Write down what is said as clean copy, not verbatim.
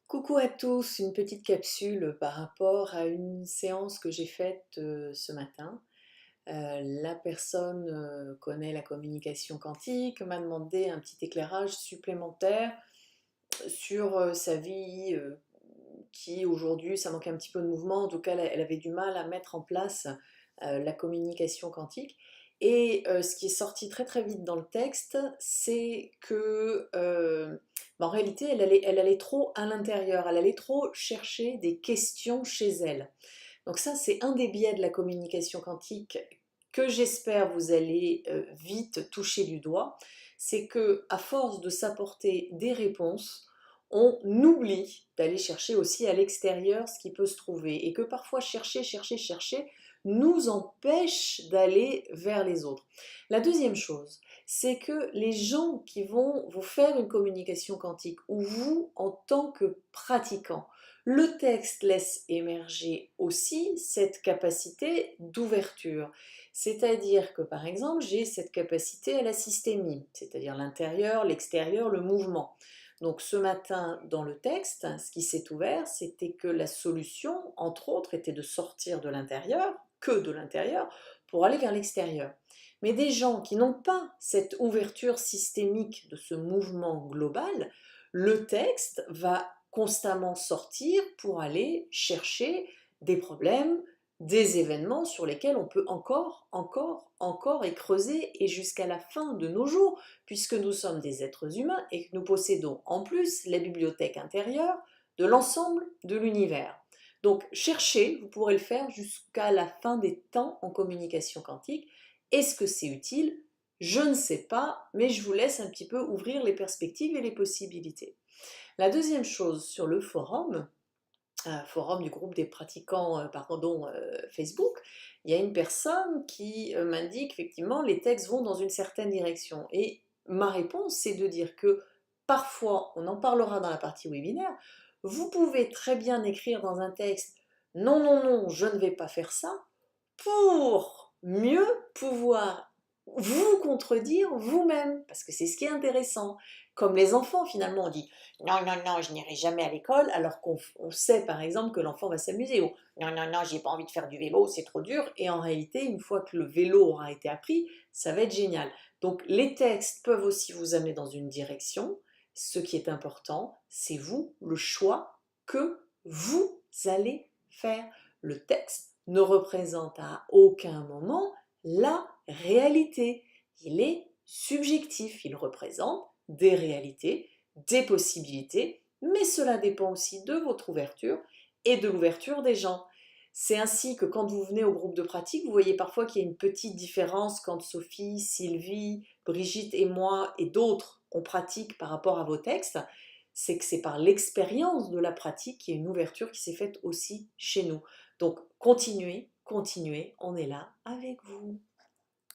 Coucou à tous, une petite capsule par rapport à une séance que j'ai faite ce matin. La personne connaît la communication quantique, m'a demandé un petit éclairage supplémentaire sur sa vie qui aujourd'hui, ça manquait un petit peu de mouvement, en tout cas elle avait du mal à mettre en place la communication quantique. Et ce qui est sorti très très vite dans le texte, c'est que en réalité elle allait trop à l'intérieur, elle allait trop chercher des questions chez elle. Donc ça, c'est un des biais de la communication quantique que j'espère vous allez vite toucher du doigt. C'est que à force de s'apporter des réponses, on oublie d'aller chercher aussi à l'extérieur ce qui peut se trouver et que parfois chercher, chercher, chercher nous empêche d'aller vers les autres. La deuxième chose, c'est que les gens qui vont vous faire une communication quantique ou vous en tant que pratiquant, le texte laisse émerger aussi cette capacité d'ouverture. C'est-à-dire que par exemple, j'ai cette capacité à la systémie, c'est-à-dire l'intérieur, l'extérieur, le mouvement. Donc ce matin, dans le texte, ce qui s'est ouvert, c'était que la solution, entre autres, était de sortir de l'intérieur, que de l'intérieur, pour aller vers l'extérieur. Mais des gens qui n'ont pas cette ouverture systémique de ce mouvement global, le texte va constamment sortir pour aller chercher des problèmes, des événements sur lesquels on peut encore et creuser et jusqu'à la fin de nos jours, puisque nous sommes des êtres humains et que nous possédons en plus la bibliothèque intérieure de l'ensemble de l'univers. Donc cherchez, vous pourrez le faire jusqu'à la fin des temps en communication quantique. Est-ce que c'est utile? Je ne sais pas, mais je vous laisse un petit peu ouvrir les perspectives et les possibilités. La deuxième chose sur le forum, forum du groupe des pratiquants, Facebook, il y a une personne qui m'indique effectivement les textes vont dans une certaine direction. Et ma réponse, c'est de dire que parfois, on en parlera dans la partie webinaire, vous pouvez très bien écrire dans un texte non, non, non, je ne vais pas faire ça, pour mieux pouvoir vous contredire vous-même, parce que c'est ce qui est intéressant. Comme les enfants, finalement, on dit non, non, non, je n'irai jamais à l'école, alors qu'on sait par exemple que l'enfant va s'amuser, ou non, non, non, j'ai pas envie de faire du vélo, c'est trop dur, et en réalité, une fois que le vélo aura été appris, ça va être génial. Donc les textes peuvent aussi vous amener dans une direction. Ce qui est important, c'est vous, le choix que vous allez faire. Le texte ne représente à aucun moment la réalité. Il est subjectif, il représente des réalités, des possibilités, mais cela dépend aussi de votre ouverture et de l'ouverture des gens. C'est ainsi que quand vous venez au groupe de pratique, vous voyez parfois qu'il y a une petite différence quand Sophie, Sylvie, Brigitte et moi et d'autres on pratique par rapport à vos textes. C'est que c'est par l'expérience de la pratique qu'il y a une ouverture qui s'est faite aussi chez nous. Donc continuez, continuez, on est là avec vous.